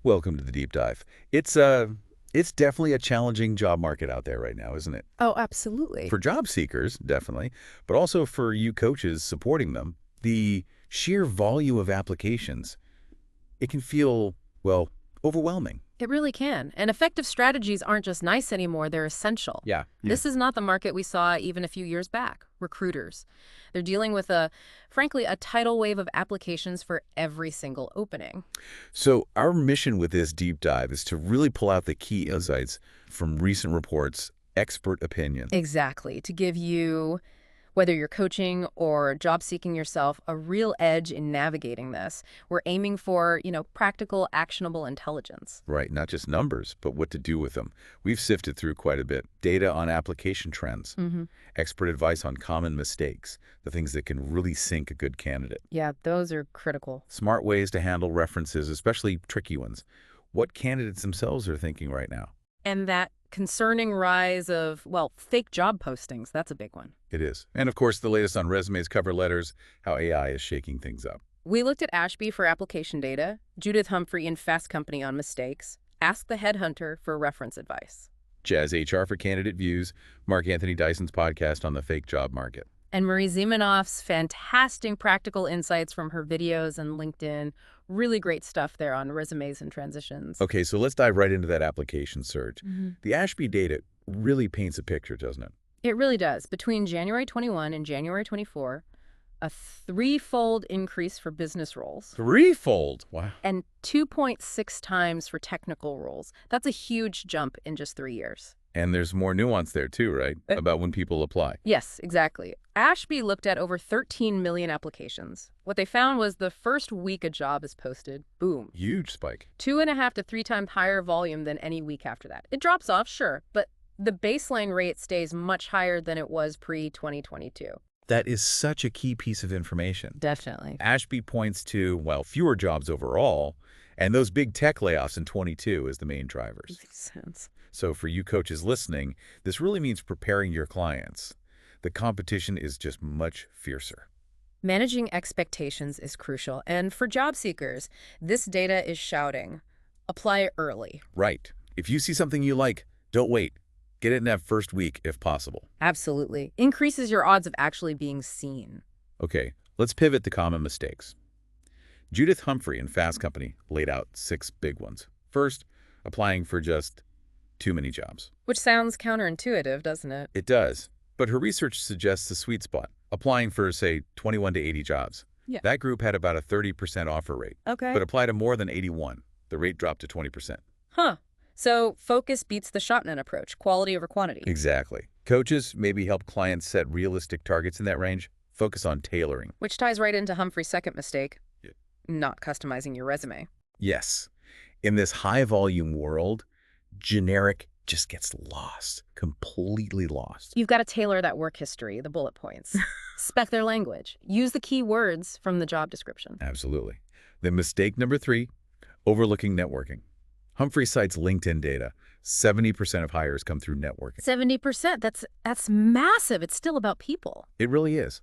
Welcome to the deep dive. It's definitely a challenging job market out there right now, isn't it? Oh, absolutely. For job seekers, definitely, but also for you coaches supporting them. The sheer volume of applications, it can feel, well, overwhelming. It really can. And effective strategies aren't just nice anymore, they're essential. Yeah. This is not the market we saw even a few years back. Recruiters. They're dealing with frankly, a tidal wave of applications for every single opening. So our mission with this deep dive is to really pull out the key insights from recent reports, expert opinion. Exactly. To give you, whether you're coaching or job seeking yourself, a real edge in navigating this. We're aiming for, practical, actionable intelligence. Right, not just numbers, but what to do with them. We've sifted through quite a bit. Data on application trends, expert advice on common mistakes, the things that can really sink a good candidate. Yeah, those are critical. Smart ways to handle references, especially tricky ones. What candidates themselves are thinking right now. And that concerning rise of, well, fake job postings, that's a big one. It is. And of course, the latest on resumes, cover letters, how AI is shaking things up. We looked at Ashby for application data, Judith Humphrey in Fast Company on mistakes, Ask the Headhunter for reference advice, Jazz HR for candidate views, Mark Anthony Dyson's podcast on the fake job market. and Marie Zimanoff's fantastic practical insights from her videos and LinkedIn. Really great stuff there on resumes and transitions. Okay, so let's dive right into that application surge. The Ashby data really paints a picture, doesn't it? It really does. Between January 21 and January 24, a threefold increase for business roles Threefold. Wow. and 2.6 times for technical roles. That's a huge jump in just 3 years. And there's more nuance there too, right? About when people apply. Yes, exactly. Ashby looked at over 13 million applications. What they found was the first week a job is posted, boom, Huge spike. 2.5 to 3 times higher volume than any week after that. It drops off, sure, but the baseline rate stays much higher than it was pre-2022. That is such a key piece of information. Definitely. Ashby points to, well, fewer jobs overall, and those big tech layoffs in 22 as the main drivers. Makes sense. So for you coaches listening, this really means preparing your clients. The competition is just much fiercer. Managing expectations is crucial, and for job seekers, this data is shouting, apply early. Right. If you see something you like, don't wait. Get it in that first week if possible. Absolutely. Increases your odds of actually being seen. Okay, let's pivot to common mistakes. Judith Humphrey in Fast Company laid out 6 big ones. First, applying for just too many jobs. Which sounds counterintuitive, doesn't it? It does, but her research suggests a sweet spot, applying for, say, 21 to 80 jobs. Yeah. That group had about a 30% offer rate, Okay. but applied to more than 81. The rate dropped to 20%. Huh. So focus beats the Shotgun approach, quality over quantity. Exactly. Coaches maybe help clients set realistic targets in that range. Focus on tailoring. Which ties right into Humphrey's second mistake, Yeah. not customizing your resume. Yes. In this high-volume world, generic just gets lost, completely lost. You've got to tailor that work history, the bullet points. Spec their language. Use the key words from the job description. Absolutely. Then mistake number 3, overlooking networking. Humphrey cites LinkedIn data. 70% of hires come through networking. 70%, that's massive. It's still about people. It really is.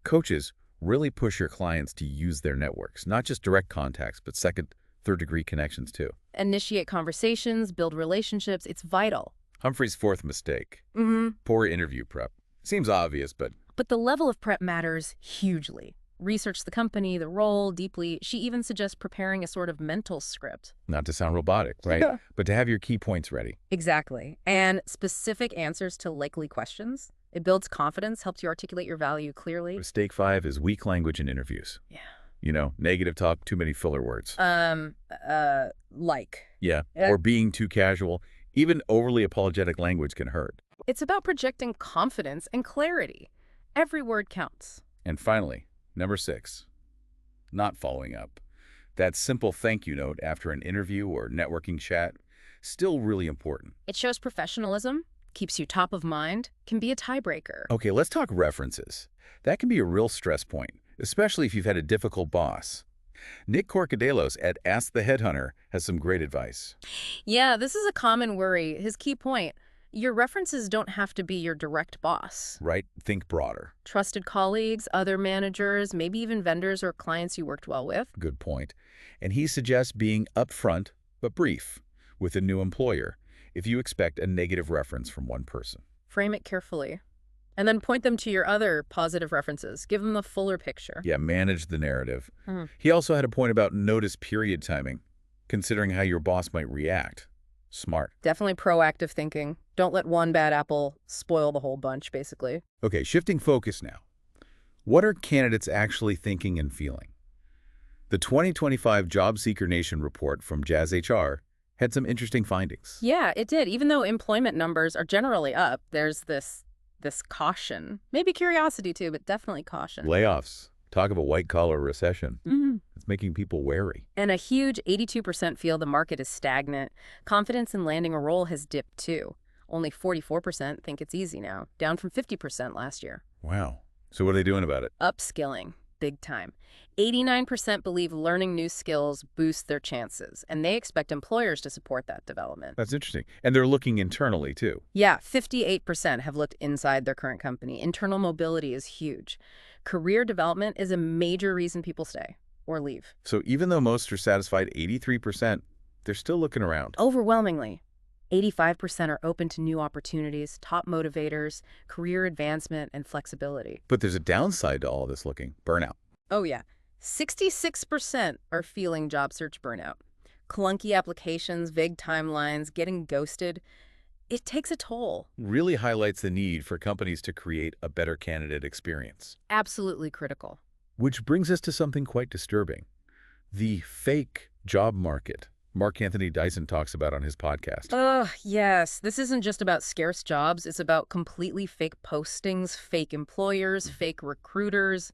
Coaches really push your clients to use their networks, not just direct contacts, but second, third-degree connections too. Initiate conversations, build relationships. It's vital. Humphrey's 4th mistake, Mm-hmm. poor interview prep. Seems obvious, but But the level of prep matters hugely. Research the company, the role deeply. She even suggests preparing a sort of mental script. not to sound robotic, right? Yeah. But to have your key points ready. Exactly. And specific answers to likely questions. It builds confidence, helps you articulate your value clearly. Mistake 5 is weak language in interviews. Yeah. Negative talk, too many filler words. Like. Yeah, or being too casual. Even overly apologetic language can hurt. It's about projecting confidence and clarity. Every word counts. And finally, number 6, not following up. That simple thank you note after an interview or networking chat, still really important. It shows professionalism, keeps you top of mind, can be a tiebreaker. Okay, let's talk references. That can be a real stress point, especially if you've had a difficult boss. Nick Corcadelos at Ask the Headhunter has some great advice. Yeah, this is a common worry. His key point, your references don't have to be your direct boss. Right? Think broader. Trusted colleagues, other managers, maybe even vendors or clients you worked well with. Good point. And he suggests being upfront but brief, with a new employer if you expect a negative reference from one person. Frame it carefully. And then point them to your other positive references. Give them the fuller picture. Yeah, manage the narrative. Hmm. He also had a point about notice period timing, considering how your boss might react. Smart. Definitely proactive thinking. Don't let one bad apple spoil the whole bunch, basically. Okay, shifting focus now. What are candidates actually thinking and feeling? The 2025 Job Seeker Nation report from Jazz HR had some interesting findings. Yeah, it did. Even though employment numbers are generally up, there's this caution. Maybe curiosity too, but definitely caution. Layoffs. Talk of a white-collar recession. Mhm. It's making people wary. And a huge 82% feel the market is stagnant. Confidence in landing a role has dipped too. Only 44% think it's easy now, down from 50% last year. Wow. So what are they doing about it? Upskilling, big time. 89% believe learning new skills boosts their chances, and they expect employers to support that development. That's interesting. And they're looking internally, too. Yeah, 58% have looked inside their current company. Internal mobility is huge. Career development is a major reason people stay or leave. So even though most are satisfied, 83%, they're still looking around. Overwhelmingly, 85% are open to new opportunities, top motivators, career advancement, and flexibility. But there's a downside to all this looking. Burnout. Oh, yeah. 66% are feeling job search burnout. Clunky applications, vague timelines, getting ghosted. It takes a toll. Really highlights the need for companies to create a better candidate experience. Absolutely critical. Which brings us to something quite disturbing. The fake job market Mark Anthony Dyson talks about on his podcast. Yes. This isn't just about scarce jobs. It's about completely fake postings, fake employers, fake recruiters,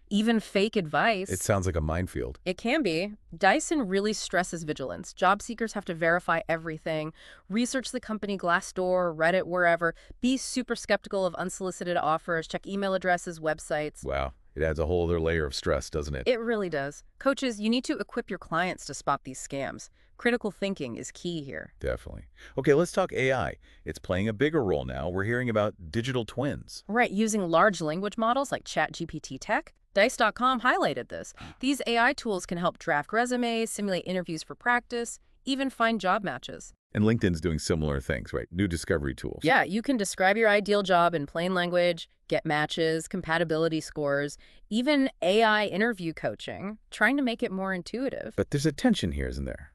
even fake advice. It sounds like a minefield. It can be. Dyson really stresses vigilance. Job seekers have to verify everything, research the company Glassdoor, Reddit, wherever, be super skeptical of unsolicited offers, check email addresses, websites. Wow. It adds a whole other layer of stress, doesn't it? It really does. Coaches, you need to equip your clients to spot these scams. Critical thinking is key here. Definitely. Okay, let's talk AI. It's playing a bigger role now. We're hearing about digital twins. Right, using large language models like ChatGPT Tech. Dice.com highlighted this. These AI tools can help draft resumes, simulate interviews for practice, even find job matches. And LinkedIn's doing similar things, right? New discovery tools. Yeah, you can describe your ideal job in plain language, get matches, compatibility scores, even AI interview coaching, trying to make it more intuitive. But there's a tension here, isn't there?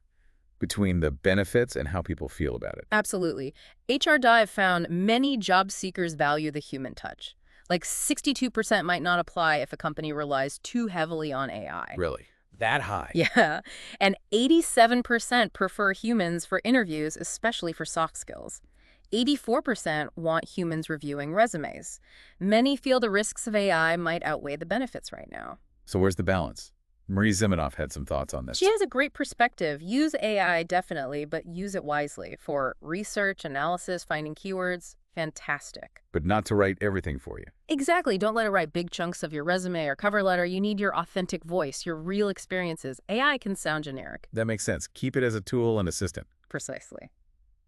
Between the benefits and how people feel about it. Absolutely. HR Dive found many job seekers value the human touch. Like 62% might not apply if a company relies too heavily on AI. Really? That high? Yeah. And 87% prefer humans for interviews, especially for soft skills. 84% want humans reviewing resumes. Many feel the risks of AI might outweigh the benefits right now. So where's the balance? Marie Zimenoff had some thoughts on this. She has a great perspective. Use AI definitely, but use it wisely. For research, analysis, finding keywords, fantastic. But not to write everything for you. Exactly. Don't let it write big chunks of your resume or cover letter. You need your authentic voice, your real experiences. AI can sound generic. That makes sense. Keep it as a tool and assistant. Precisely.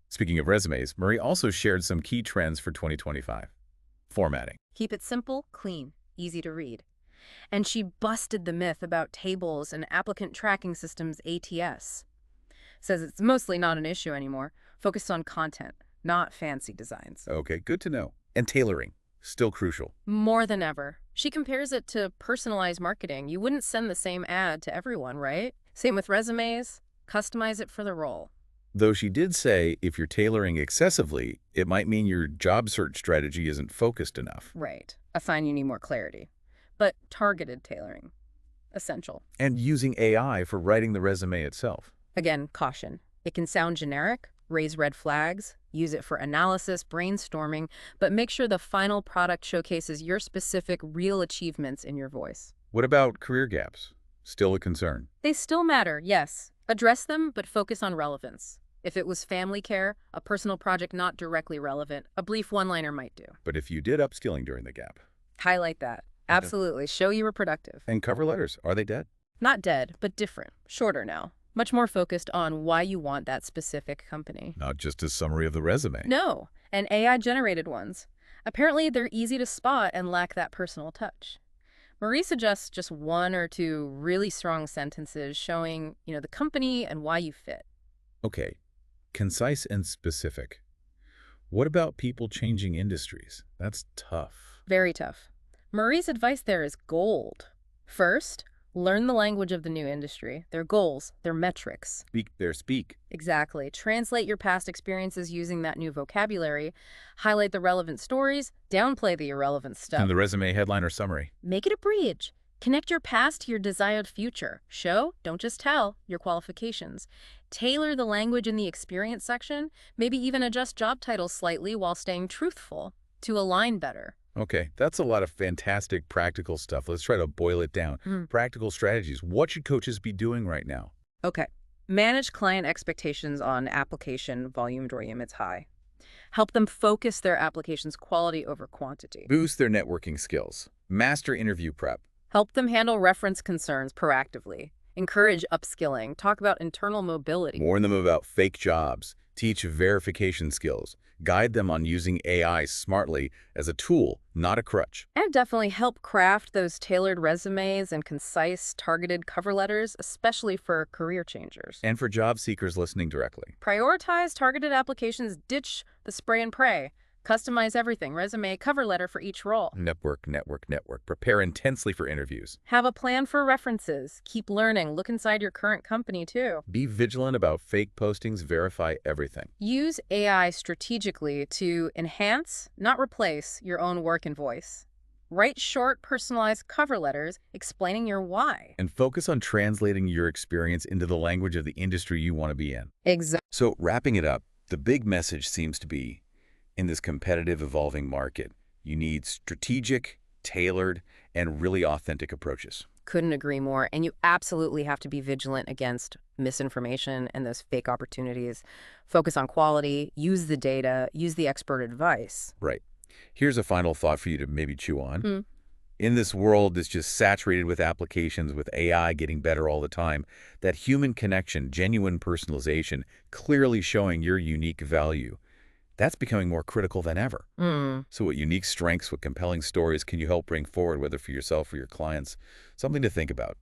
Speaking of resumes, Marie also shared some key trends for 2025. Formatting. Keep it simple, clean, easy to read. And she busted the myth about tables and applicant tracking systems ATS. Says it's mostly not an issue anymore, focused on content, not fancy designs. Okay, good to know. And tailoring. Still crucial. More than ever. She compares it to personalized marketing. You wouldn't send the same ad to everyone, right? Same with resumes. Customize it for the role. Though she did say if you're tailoring excessively, it might mean your job search strategy isn't focused enough. Right. A sign you need more clarity. But targeted tailoring. Essential. And using AI for writing the resume itself. Again, caution. It can sound generic, raise red flags, use it for analysis, brainstorming, but make sure the final product showcases your specific real achievements in your voice. What about career gaps? Still a concern. They still matter, yes. Address them, but focus on relevance. If it was family care, a personal project not directly relevant, a brief one-liner might do. But if you did upskilling during the gap. Highlight that. Absolutely. Show you were productive. And cover letters, are they dead? Not dead, but different. Shorter now. Much more focused on why you want that specific company. Not just a summary of the resume. No, and AI-generated ones. Apparently, they're easy to spot and lack that personal touch. Marie suggests just one or two really strong sentences showing, the company and why you fit. Okay, concise and specific. What about people changing industries? That's tough. Very tough. Marie's advice there is gold. First, learn the language of the new industry, their goals, their metrics. Speak their speak. Exactly. Translate your past experiences using that new vocabulary. Highlight the relevant stories, downplay the irrelevant And stuff. the resume headline or summary. Make it a bridge. Connect your past to your desired future. Show, don't just tell, your qualifications. Tailor the language in the experience section, maybe even adjust job titles slightly while staying truthful to align better. Okay, that's a lot of fantastic practical stuff. Let's try to boil it down. Mm. Practical strategies. What should coaches be doing right now? Okay. Manage client expectations on application volume during it's high. Help them focus their application's quality over quantity. Boost their networking skills. Master interview prep. Help them handle reference concerns proactively. Encourage upskilling. Talk about internal mobility. Warn them about fake jobs. Teach verification skills. Guide them on using AI smartly as a tool, not a crutch. And definitely help craft those tailored resumes and concise, targeted cover letters, especially for career changers. And for job seekers listening directly. Prioritize targeted applications, ditch the spray and pray. Customize everything, resume, cover letter for each role. Network, network, network. Prepare intensely for interviews. Have a plan for references. Keep learning. Look inside your current company, too. Be vigilant about fake postings. Verify everything. Use AI strategically to enhance, not replace, your own work and voice. Write short, personalized cover letters explaining your why. And focus on translating your experience into the language of the industry you want to be in. Exactly. So, wrapping it up, the big message seems to be, in this competitive, evolving market, you need strategic, tailored, and really authentic approaches. Couldn't agree more. And you absolutely have to be vigilant against misinformation and those fake opportunities. Focus on quality, use the data, use the expert advice. Right. Here's a final thought for you to maybe chew on. Mm. In this world that's just saturated with applications, with AI getting better all the time, that human connection, genuine personalization, clearly showing your unique value, that's becoming more critical than ever. So what unique strengths, what compelling stories can you help bring forward, whether for yourself or your clients? Something to think about.